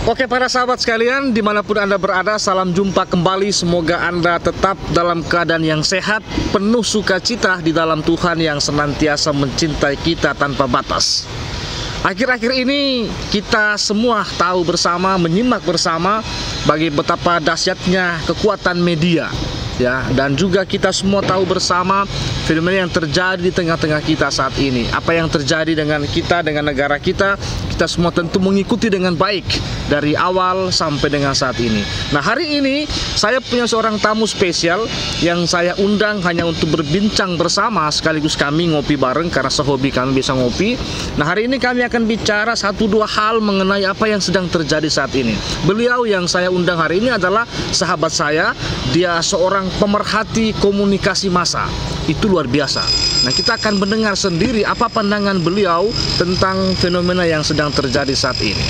Oke para sahabat sekalian, dimanapun Anda berada, salam jumpa kembali. Semoga Anda tetap dalam keadaan yang sehat, penuh sukacita di dalam Tuhan yang senantiasa mencintai kita tanpa batas. Akhir-akhir ini kita semua tahu bersama, menyimak bersama bagi betapa dahsyatnya kekuatan media, ya, dan juga kita semua tahu bersama fenomena yang terjadi di tengah-tengah kita saat ini. Apa yang terjadi dengan kita, dengan negara kita, kita semua tentu mengikuti dengan baik dari awal sampai dengan saat ini. Nah, hari ini saya punya seorang tamu spesial yang saya undang hanya untuk berbincang bersama, sekaligus kami ngopi bareng karena sehobi kami bisa ngopi. Nah, hari ini kami akan bicara satu dua hal mengenai apa yang sedang terjadi saat ini. Beliau yang saya undang hari ini adalah sahabat saya. Dia seorang pemerhati komunikasi massa. Itu luar biasa. Nah, kita akan mendengar sendiri apa pandangan beliau tentang fenomena yang sedang terjadi saat ini.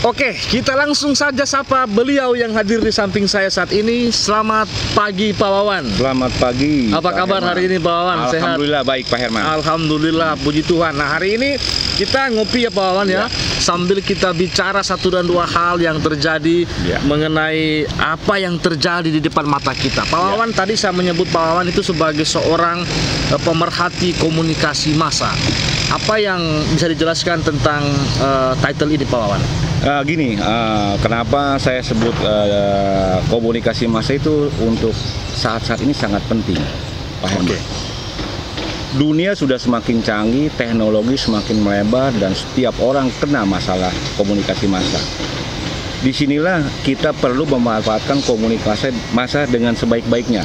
Oke, kita langsung saja sapa beliau yang hadir di samping saya saat ini. Selamat pagi Pak Wawan. Selamat pagi. Apa kabar hari ini Pak Wawan? Sehat? Alhamdulillah baik Pak Herman. Alhamdulillah, puji Tuhan. Nah, hari ini kita ngopi ya Pak Wawan ya. Sambil kita bicara satu dan dua hal yang terjadi mengenai apa yang terjadi di depan mata kita. Pak Wawan, tadi saya menyebut Pak Wawan itu sebagai seorang pemerhati komunikasi massa. Apa yang bisa dijelaskan tentang title ini Pak Wawan? Kenapa saya sebut komunikasi massa itu untuk saat-saat ini sangat penting, Pak Herman. Dunia sudah semakin canggih, teknologi semakin melebar, dan setiap orang kena masalah komunikasi massa. Disinilah kita perlu memanfaatkan komunikasi massa dengan sebaik-baiknya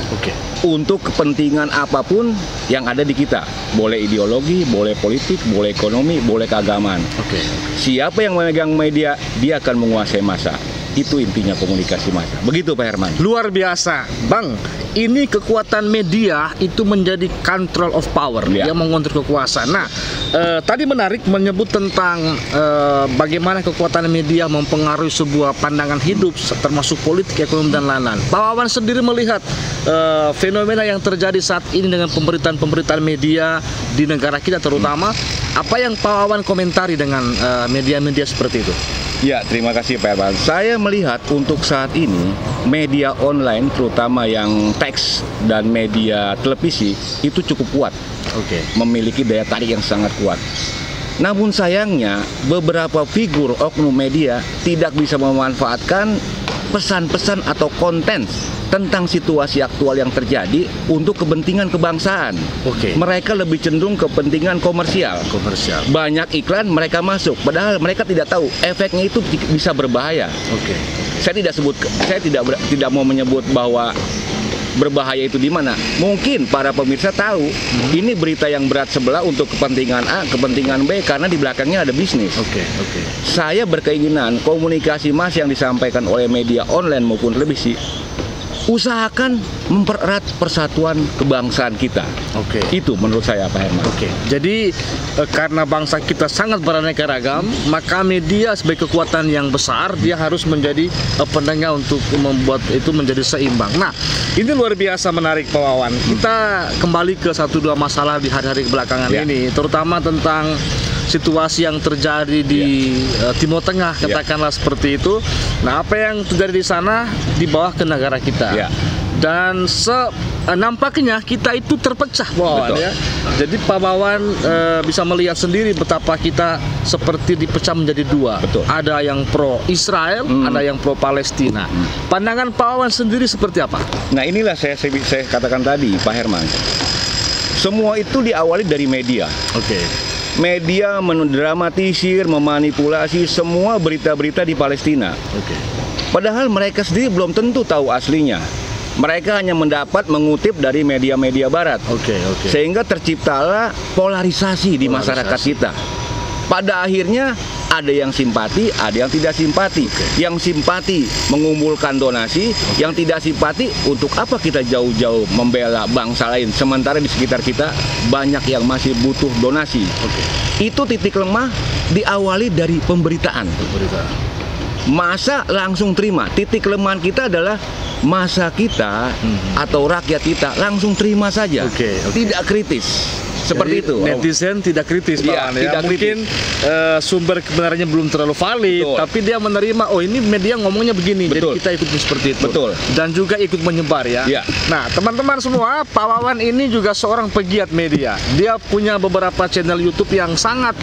untuk kepentingan apapun yang ada di kita. Boleh ideologi, boleh politik, boleh ekonomi, boleh keagamaan. Siapa yang memegang media, dia akan menguasai massa. Itu intinya komunikasi massa. Begitu Pak Herman. Luar biasa, Bang. Ini kekuatan media itu menjadi control of power, yang mengontrol kekuasaan. Nah, tadi menarik menyebut tentang bagaimana kekuatan media mempengaruhi sebuah pandangan hidup, termasuk politik, ekonomi, dan lain-lain. Pak Wawan sendiri melihat fenomena yang terjadi saat ini dengan pemberitaan-pemberitaan media di negara kita terutama. Apa yang Pak Wawan komentari dengan media-media seperti itu? Ya, terima kasih Pak Herman. Saya melihat untuk saat ini media online, terutama yang teks dan media televisi, itu cukup kuat. Memiliki daya tarik yang sangat kuat. Namun sayangnya beberapa figur oknum media tidak bisa memanfaatkan pesan-pesan atau konten tentang situasi aktual yang terjadi untuk kepentingan kebangsaan. Mereka lebih cenderung kepentingan komersial. Banyak iklan mereka masuk, padahal mereka tidak tahu efeknya itu bisa berbahaya. Saya tidak mau menyebut bahwa berbahaya itu di mana. Mungkin para pemirsa tahu ini berita yang berat sebelah untuk kepentingan A, kepentingan B, karena di belakangnya ada bisnis. Saya berkeinginan komunikasi massa yang disampaikan oleh media online maupun televisi usahakan mempererat persatuan kebangsaan kita. Itu menurut saya Pak Herman. Jadi karena bangsa kita sangat beraneka ragam, maka media sebagai kekuatan yang besar, dia harus menjadi penengah untuk membuat itu menjadi seimbang. Nah, ini luar biasa menarik Pak Wawan. Kita kembali ke satu dua masalah di hari-hari belakangan ini, terutama tentang situasi yang terjadi di Timur Tengah, katakanlah seperti itu. Nah, apa yang terjadi di sana dibawa ke negara kita. Dan nampaknya kita itu terpecah, Pak Wawan, ya. Jadi Pak Wawan bisa melihat sendiri betapa kita seperti dipecah menjadi dua. Ada yang pro Israel, ada yang pro Palestina. Pandangan Pak Wawan sendiri seperti apa? Nah, inilah saya katakan tadi Pak Herman. Semua itu diawali dari media. Media mendramatisir, memanipulasi semua berita-berita di Palestina. Padahal mereka sendiri belum tentu tahu aslinya. Mereka hanya mengutip dari media-media barat. Sehingga terciptalah polarisasi di masyarakat kita. Pada akhirnya ada yang simpati, ada yang tidak simpati. Yang simpati mengumpulkan donasi, yang tidak simpati, untuk apa kita jauh-jauh membela bangsa lain, sementara di sekitar kita banyak yang masih butuh donasi. Itu titik lemah diawali dari pemberitaan. Masa langsung terima. Titik kelemahan kita adalah masa kita atau rakyat kita langsung terima saja, tidak kritis. Seperti jadi, itu. Netizen tidak kritis, Pak Wawan, tidak mungkin sumber kebenarannya belum terlalu valid, Betul. tapi dia menerima, oh ini media ngomongnya begini, Betul. jadi kita ikut seperti itu. Betul. Dan juga ikut menyebar ya. Iya. Nah, teman-teman semua, Pak Wawan ini juga seorang pegiat media. Dia punya beberapa channel YouTube yang sangat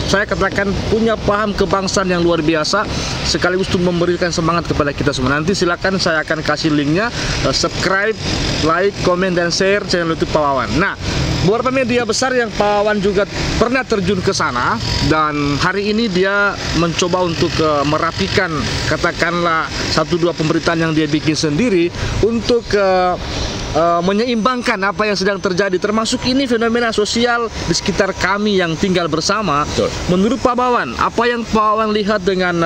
saya katakan punya paham kebangsaan yang luar biasa, sekaligus untuk memberikan semangat kepada kita semua. Nanti silakan saya akan kasih linknya, subscribe, like, komen, dan share channel YouTube Pak Wawan. Nah, beberapa media besar yang Pak Wawan juga pernah terjun ke sana, dan hari ini dia mencoba untuk merapikan katakanlah 1-2 pemberitaan yang dia bikin sendiri untuk menyeimbangkan apa yang sedang terjadi, termasuk ini fenomena sosial di sekitar kami yang tinggal bersama. Betul. Menurut Pak Wawan, apa yang Pak Wawan lihat dengan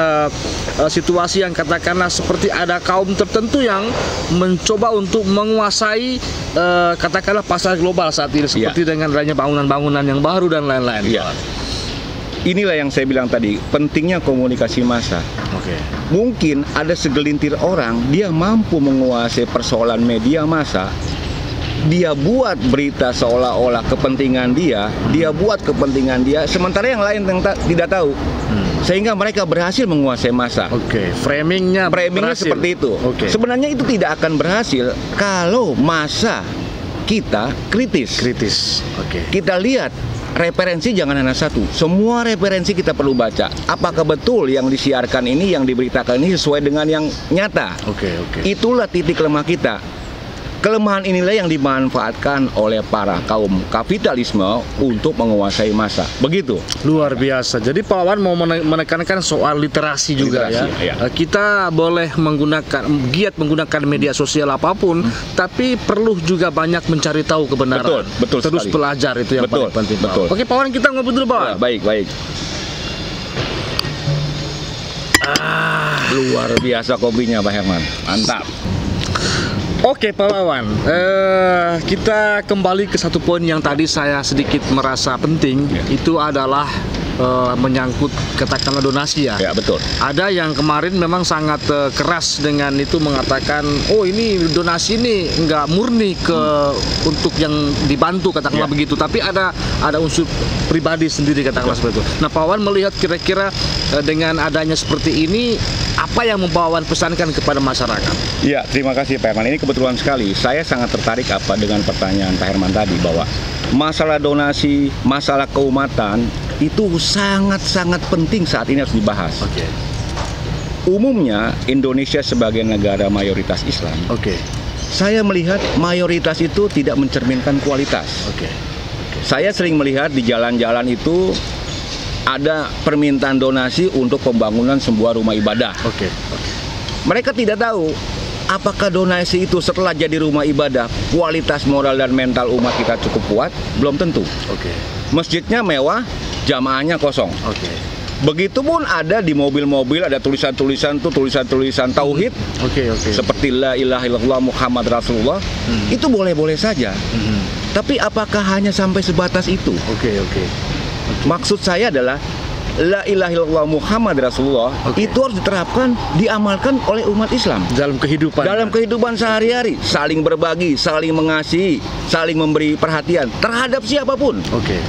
situasi yang katakanlah seperti ada kaum tertentu yang mencoba untuk menguasai katakanlah pasar global saat ini, seperti dengan adanya bangunan-bangunan yang baru dan lain-lain. Iya. Inilah yang saya bilang tadi, pentingnya komunikasi massa. Oke. Mungkin ada segelintir orang, dia mampu menguasai persoalan media massa. Dia buat berita seolah-olah kepentingan dia buat kepentingan dia, sementara yang lain tidak tahu. Sehingga mereka berhasil menguasai massa. Oke, framingnya seperti itu. Oke. Sebenarnya itu tidak akan berhasil kalau massa kita kritis. Oke. Kita lihat, referensi jangan hanya satu. Semua referensi kita perlu baca. Apakah betul yang disiarkan ini, yang diberitakan ini sesuai dengan yang nyata? Oke. Itulah titik lemah kita. Kelemahan inilah yang dimanfaatkan oleh para kaum kapitalisme untuk menguasai massa. Begitu. Luar biasa. Jadi Pak Wawan mau menekankan soal literasi juga. Literasi, ya. Kita boleh giat menggunakan media sosial apapun, tapi perlu juga banyak mencari tahu kebenaran. Betul Terus sekali. belajar, itu yang paling penting. Betul. Oke, Pak Wawan, kita ngobrol dulu, Pak Wawan. Ya, baik. Luar biasa kopinya, Pak Herman. Mantap. Oke, Pak Wawan, kita kembali ke satu poin yang tadi saya sedikit merasa penting. Itu adalah menyangkut katakanlah donasi ya. Ya, betul. Ada yang kemarin memang sangat keras dengan itu, mengatakan, oh ini donasi ini nggak murni untuk yang dibantu, katakanlah begitu, tapi ada unsur pribadi sendiri, katakanlah seperti itu. Nah, Pak Wawan melihat kira-kira dengan adanya seperti ini, apa yang Pak Wawan pesankan kepada masyarakat? Ya, terima kasih Pak Herman. Ini kebetulan sekali. Saya sangat tertarik dengan pertanyaan Pak Herman tadi, bahwa masalah donasi, masalah keumatan itu sangat-sangat penting saat ini harus dibahas. Oke. Umumnya Indonesia sebagai negara mayoritas Islam. Oke. Saya melihat mayoritas itu tidak mencerminkan kualitas. Oke. Saya sering melihat di jalan-jalan itu ada permintaan donasi untuk pembangunan sebuah rumah ibadah. Oke. Mereka tidak tahu apakah donasi itu setelah jadi rumah ibadah, kualitas moral dan mental umat kita cukup kuat? Belum tentu. Oke. Masjidnya mewah, jamaahnya kosong. Oke. Begitupun ada di mobil-mobil ada tulisan-tulisan tauhid. Oke. Seperti la ilaha illallah Muhammad Rasulullah. Itu boleh-boleh saja. Tapi apakah hanya sampai sebatas itu? Oke. Maksud saya adalah la ilaha illallah Muhammad Rasulullah itu harus diterapkan, diamalkan oleh umat Islam dalam kehidupan sehari-hari, saling berbagi, saling mengasihi, saling memberi perhatian terhadap siapapun. Oke.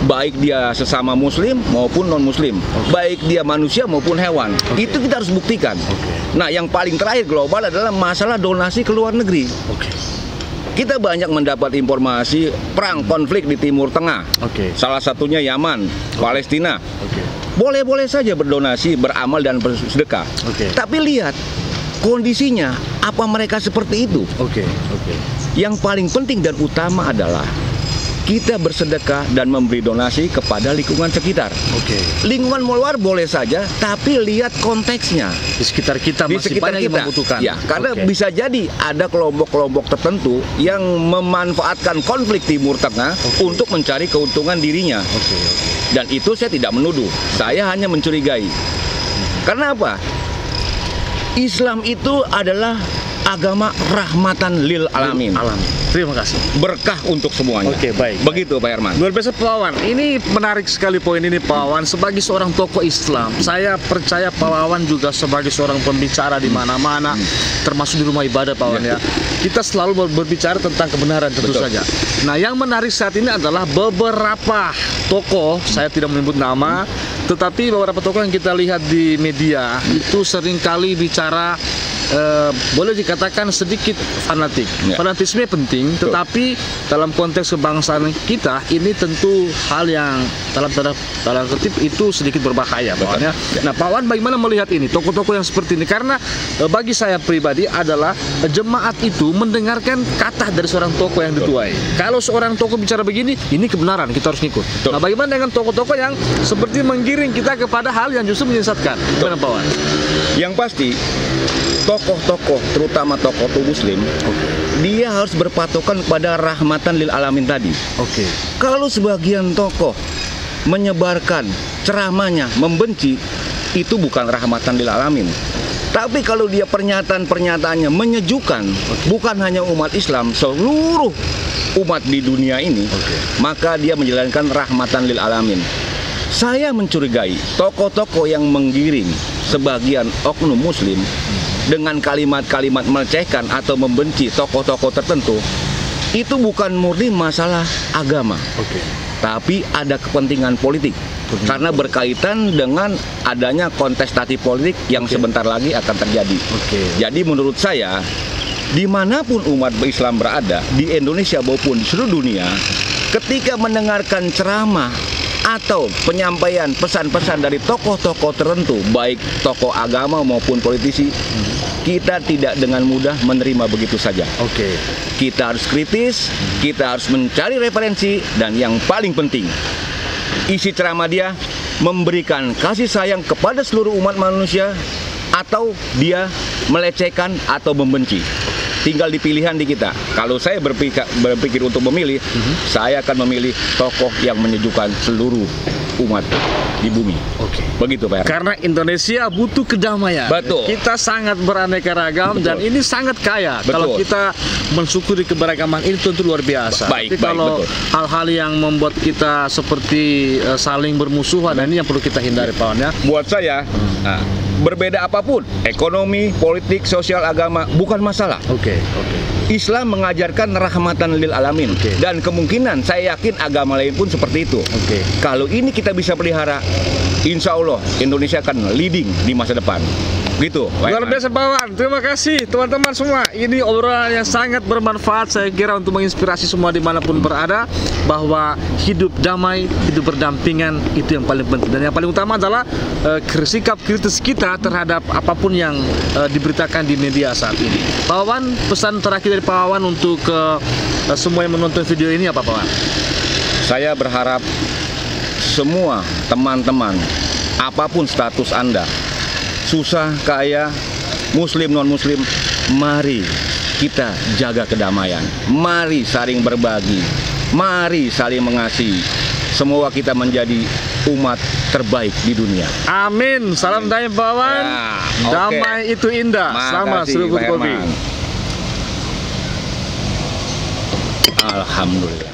Baik dia sesama muslim maupun non muslim, baik dia manusia maupun hewan. Itu kita harus buktikan. Nah, yang paling terakhir global adalah masalah donasi ke luar negeri. Kita banyak mendapat informasi perang konflik di Timur Tengah. Salah satunya Yaman, Palestina. Boleh-boleh saja berdonasi, beramal dan bersedekah. Tapi lihat kondisinya, apa mereka seperti itu? Yang paling penting dan utama adalah kita bersedekah dan memberi donasi kepada lingkungan sekitar. Lingkungan luar boleh saja, tapi lihat konteksnya. Di sekitar kita masih banyak yang membutuhkan. Ya, karena bisa jadi ada kelompok-kelompok tertentu yang memanfaatkan konflik Timur Tengah untuk mencari keuntungan dirinya. Dan itu saya tidak menuduh, saya hanya mencurigai. Karena apa? Islam itu adalah agama rahmatan lil alamin. Terima kasih. Berkah untuk semuanya. Oke, baik. Begitu Pak Herman. Luar biasa Pak Wawan. Ini menarik sekali poin ini Pak Wawan. Sebagai seorang tokoh Islam, saya percaya Pak Wawan juga sebagai seorang pembicara di mana-mana, termasuk di rumah ibadah Pak Wawan ya. Kita selalu berbicara tentang kebenaran tentu saja. Nah, yang menarik saat ini adalah beberapa tokoh, saya tidak menyebut nama, tetapi beberapa tokoh yang kita lihat di media itu seringkali bicara boleh dikatakan sedikit fanatik. Fanatisme penting, tetapi dalam konteks kebangsaan kita ini tentu hal yang dalam kutip itu sedikit berbahaya pokoknya. Nah, Pak Wan bagaimana melihat ini tokoh-tokoh yang seperti ini? Karena bagi saya pribadi adalah jemaat itu mendengarkan kata dari seorang tokoh yang dituai. Kalau seorang tokoh bicara begini, ini kebenaran, kita harus ngikut. Nah, bagaimana dengan tokoh-tokoh yang seperti menggiring kita kepada hal yang justru menyesatkan? Gimana Pak Wan? Yang pasti tokoh-tokoh, terutama tokoh muslim, dia harus berpatokan kepada rahmatan lil alamin tadi. Kalau sebagian tokoh menyebarkan ceramahnya membenci, itu bukan rahmatan lil alamin. Tapi kalau dia pernyataan-pernyataannya menyejukkan, bukan hanya umat Islam, seluruh umat di dunia ini, maka dia menjalankan rahmatan lil alamin. Saya mencurigai tokoh-tokoh yang menggiring sebagian oknum muslim dengan kalimat-kalimat melecehkan atau membenci tokoh-tokoh tertentu, itu bukan murni masalah agama, tapi ada kepentingan politik. Karena berkaitan dengan adanya kontestasi politik yang sebentar lagi akan terjadi. Jadi menurut saya, dimanapun umat Islam berada, di Indonesia maupun di seluruh dunia, ketika mendengarkan ceramah atau penyampaian pesan-pesan dari tokoh-tokoh tertentu, baik tokoh agama maupun politisi, kita tidak dengan mudah menerima begitu saja. Kita harus kritis, kita harus mencari referensi, dan yang paling penting, isi ceramah dia memberikan kasih sayang kepada seluruh umat manusia atau dia melecehkan atau membenci. Tinggal di pilihan di kita. Kalau saya berpikir untuk memilih, saya akan memilih tokoh yang menyejukkan seluruh umat di bumi. Begitu Pak. Karena Indonesia butuh kedamaian. Kita sangat beraneka ragam dan ini sangat kaya. Kalau kita mensyukuri keberagaman ini tentu luar biasa. Tapi kalau hal-hal yang membuat kita seperti saling bermusuhan, ini yang perlu kita hindari Pak Wan ya. Buat saya, berbeda apapun, ekonomi, politik, sosial, agama, bukan masalah. Islam mengajarkan rahmatan lil alamin, dan kemungkinan saya yakin agama lain pun seperti itu. Kalau ini kita bisa pelihara, insya Allah Indonesia akan leading di masa depan. Gitu. Luar biasa Pak Wan. Terima kasih teman-teman semua. Ini obrolan yang sangat bermanfaat saya kira untuk menginspirasi semua dimanapun berada, bahwa hidup damai, hidup berdampingan itu yang paling penting. Dan yang paling utama adalah sikap kritis kita terhadap apapun yang diberitakan di media saat ini. Pak Wan, pesan terakhir dari Pak Wan untuk semua yang menonton video ini apa Pak Wan? Saya berharap semua teman-teman, apapun status Anda, susah, kaya, muslim, non-muslim, mari kita jaga kedamaian. Mari saling berbagi, mari saling mengasihi. Semoga kita menjadi umat terbaik di dunia. Amin. Salam damai Pak Wan. Damai itu indah. Sama seruput kopi. Alhamdulillah.